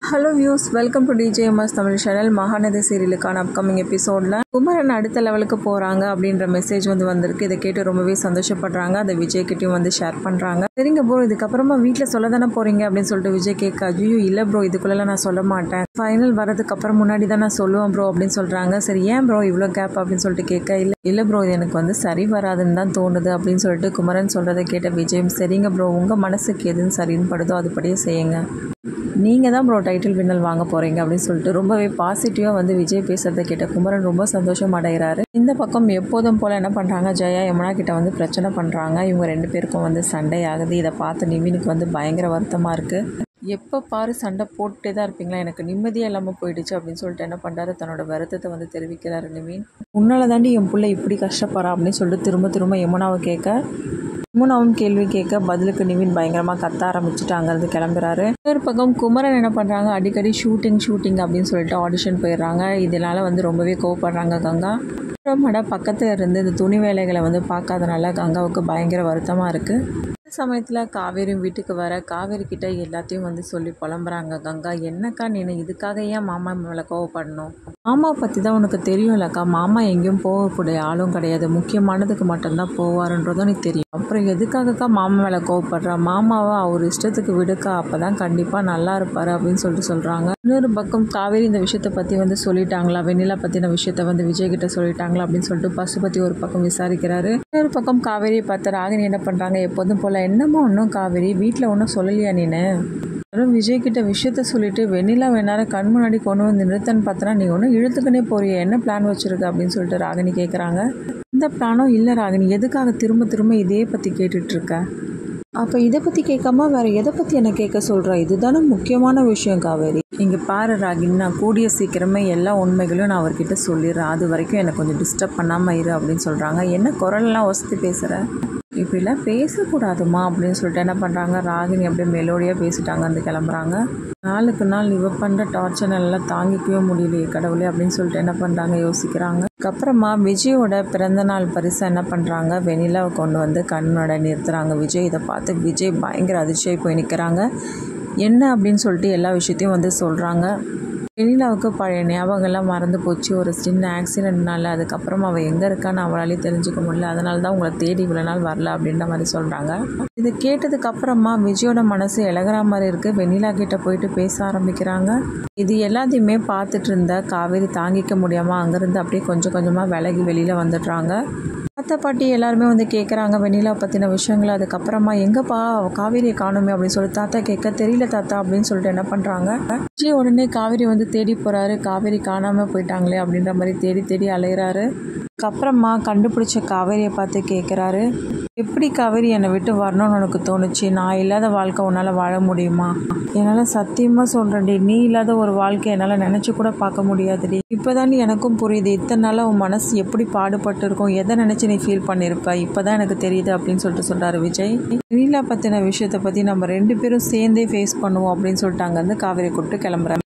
Hello views, welcome to DJMS Tamil channel. Mahanadi சீரியலுக்கான upcoming எபிசோடில் குமரன் அடுத்த லெவலுக்கு போகிறாங்க அப்படின்ற மெசேஜ் வந்திருக்கு. இதை கேட்டு ரொம்பவே சந்தோஷப்படுறாங்க. அதை விஜய் கிட்டையும் ஷேர் பண்ணுறாங்க. சரிங்க ப்ரோ, இதுக்கப்புறமா வீட்டில் சொல்ல தானே போகிறீங்க அப்படின்னு சொல்லிட்டு விஜய் கேட்க, ஐயோ இல்லை ப்ரோ, இதுக்குள்ளெல்லாம் நான் சொல்ல மாட்டேன், ஃபைனல் வரதுக்கு அப்புறம் முன்னாடி தான் நான் சொல்லுவேன் ப்ரோ அப்படின்னு சொல்கிறாங்க. சரி, ஏன் ப்ரோ இவ்வளோ கேப் அப்படின்னு சொல்லிட்டு கேட்க, இல்லை ப்ரோ, இது எனக்கு சரி வராதுன்னு தான் தோணுது அப்படின்னு சொல்லிட்டு குமரன் சொல்கிறத கேட்ட விஜயும், சரிங்க ப்ரோ, உங்கள் மனசுக்கு எதுன்னு சரின்னு படுதோ அதுபடியே செய்யுங்க, நீங்கள் தான் ப்ரோ டைட்டில் வின்னல் வாங்க போகிறீங்க அப்படின்னு சொல்லிட்டு ரொம்பவே பாசிட்டிவாக விஜய் பேசுகிறத கேட்ட குமரன் ரொம்ப சந்தோஷம் அடைகிறாரு. இந்த பக்கம் எப்போதும் போல் என்ன பண்ணுறாங்க, ஜெயா யமுனா கிட்ட பிரச்சனை பண்ணுறாங்க. இவங்க ரெண்டு பேருக்கும் சண்டை ஆகுது. இதை பார்த்து நிவினுக்கு பயங்கர வருத்தமாக இருக்குது. எப்போ பாரு சண்டை போட்டுட்டே தான் இருப்பீங்களா, எனக்கு நிம்மதியாக இல்லாமல் போயிடுச்சு அப்படின்னு சொல்லிட்டு என்ன பண்ணுறாரு, தன்னோட வருத்தத்தை தெரிவிக்கிறாரு நிவின். உன்னால தாண்டி என் பிள்ளை இப்படி கஷ்டப்படுறா அப்படின்னு சொல்லிட்டு திரும்ப திரும்ப யமுனாவை கேட்க, யமுனாவும் கேள்வி கேட்க பதிலுக்கு நிவின் பயங்கரமாக கத்த ஆரம்பிச்சுட்டு அங்கேருந்து கிளம்புறாரு. இன்னொரு பக்கம் குமரன் என்ன பண்ணுறாங்க, அடிக்கடி ஷூட்டிங் அப்படின்னு சொல்லிட்டு ஆடிஷன் போயிடுறாங்க. இதனால் ரொம்பவே கோவப்படுறாங்க கங்கா. பக்கத்தில் இருந்து இந்த துணி வேலைகளை பார்க்காதனால கங்காவுக்கு பயங்கர வருத்தமாக இருக்குது. இந்த சமயத்தில் காவேரியும் வீட்டுக்கு வர, காவேரி கிட்ட எல்லாத்தையும் சொல்லி புலம்புறாங்க கங்கா. என்னக்கா நீ இதுக்காக ஏன் மாமா மேலே கோவப்படணும், மாமா பற்றி தான் உனக்கு தெரியும் இல்லக்கா, மாமா எங்கேயும் போகக்கூடிய ஆளும் கிடையாது, முக்கியமானதுக்கு மட்டும்தான் போவாருன்றதும் நீ தெரியும், அப்புறம் எதுக்காகக்கா மாமா மேலே கோவப்படுறா, மாமாவை அவர் இஷ்டத்துக்கு விடுக்கா, அப்போ தான் கண்டிப்பாக நல்லா இருப்பார் அப்படின்னு சொல்கிறாங்க. இன்னொரு பக்கம் காவேரி இந்த விஷயத்தை பற்றி சொல்லிட்டாங்களா, வெண்ணிலா பற்றின விஷயத்த விஜய் கிட்ட சொல்லிட்டாங்களா அப்படின்னு சொல்லிட்டு பசுபதி ஒரு பக்கம் விசாரிக்கிறாரு. இன்னொரு பக்கம் காவேரியை பார்த்து ராகினி என்ன பண்ணுறாங்க, எப்போதும் போல், என்னமோ ஒன்றும் காவேரி வீட்டில் ஒன்றும் சொல்லலையா நீனு, விஜய் கிட்ட விஷயத்த சொல்லிட்டு வெண்ணிலா வேணாலும் கண் முன்னாடி கொண்டு நிறுத்தன்னு பார்த்தனா நீ ஒன்றும் இழுத்துக்கினே போறிய, என்ன பிளான் வச்சிருக்க அப்படின்னு சொல்லிட்டு ராகினி கேட்குறாங்க. இந்த பிளானும் இல்லை ராகினி, எதுக்காக திரும்ப திரும்ப இதே பற்றி கேட்டுட்ருக்க, அப்போ இதை பற்றி கேட்காம வேறு எதை பற்றி என்ன கேட்க சொல்கிறா, இதுதானே முக்கியமான விஷயம் காவேரி. இங்கே பாரு ராகினி, நான் கூடிய சீக்கிரமே எல்லா உண்மைகளையும் நான் அவர்கிட்ட சொல்லிடுறேன், அது வரைக்கும் எனக்கு கொஞ்சம் டிஸ்டர்ப் பண்ணாமல் இரு அப்படின்னு சொல்கிறாங்க. என்ன குரலெல்லாம் வசதி பேசுகிற, இப்படிலாம் பேசக்கூடாதுமா அப்படின்னு சொல்லிட்டு என்ன பண்ணுறாங்க, ராகினி அப்படியே மெலோடியாக பேசிட்டாங்க கிளம்புறாங்க. நாளுக்கு நாள் இவ பண்ணுற டார்ச்சர் எல்லாம் தாங்கிக்கவே முடியலையே கடவுளே அப்படின்னு சொல்லிட்டு என்ன பண்ணுறாங்க யோசிக்கிறாங்க. அதுக்கப்புறமா விஜயோட பிறந்தநாள் பரிசை என்ன பண்ணுறாங்க, வெண்ணிலாவை கொண்டு கண்ணோட நிறுத்துகிறாங்க. விஜய் இதை பார்த்து விஜய் பயங்கர அதிர்ச்சியாகி போய் நிற்கிறாங்க. என்ன அப்படின்னு சொல்லிட்டு எல்லா விஷயத்தையும் சொல்கிறாங்க. வெண்ணிலாவுக்கு பழைய ஞாபகம்லாம் மறந்து போச்சு, ஒரு சின்ன ஆக்சிடென்ட்னால. அதுக்கப்புறம் அவள் எங்கே இருக்கான்னு அவளாலே தெரிஞ்சுக்க முடியல, அதனால தான் உங்களை தேடி இவ்வளோ நாள் வரல அப்படின்ற மாதிரி சொல்கிறாங்க. இதை கேட்டதுக்கப்புறமா விஜயோட மனசு இலகிற மாதிரி இருக்குது. வெண்ணிலா கிட்ட போயிட்டு பேச ஆரம்பிக்கிறாங்க. இது எல்லாத்தையுமே பார்த்துட்டு இருந்த காவேரி தாங்கிக்க முடியாமல் அங்கேருந்து அப்படியே கொஞ்சம் கொஞ்சமாக விலகி வெளியில் வந்துடுறாங்க. தாத்தா பாட்டி எல்லாருமே கேட்குறாங்க வெண்ணிலா பற்றின விஷயங்கள். அதுக்கப்புறமா எங்கப்பா காவேரியை காணுமே அப்படின்னு சொல்லி தாத்தா கேட்க, தெரியல தாத்தா அப்படின்னு சொல்லிட்டு என்ன பண்ணுறாங்க, விஜய் உடனே காவேரி தேடி போகிறாரு. காவேரி காணாமல் போயிட்டாங்களே அப்படின்ற மாதிரி தேடி தேடி அலைகிறாரு. அதுக்கப்புறமா கண்டுபிடிச்ச காவேரியை பார்த்து கேட்குறாரு, எப்படி காவேரி என்னை விட்டு வரணும்னு உனக்கு தோணுச்சு, நான் இல்லாத வாழ்க்கை உன்னால் வாழ முடியுமா, என்னால் சத்தியமாக சொல்கிறேன்டி, நீ இல்லாத ஒரு வாழ்க்கை என்னால் நினச்சி கூட பார்க்க முடியாதுடி, இப்போ தான் எனக்கும் புரியுது, இத்தனை நாளாக உன் மனசு எப்படி பாடுபட்டு இருக்கும், எதை நினச்சி நீ ஃபீல் பண்ணியிருப்ப, இப்போ தான் எனக்கு தெரியுது அப்படின்னு சொல்கிறாரு விஜய். வெண்ணிலா பற்றின விஷயத்தை பற்றி நம்ம ரெண்டு பேரும் சேர்ந்தே ஃபேஸ் பண்ணுவோம் அப்படின்னு சொல்லிட்டு அங்கேருந்து காவேரி கூப்பிட்டு கிளம்புறாங்க.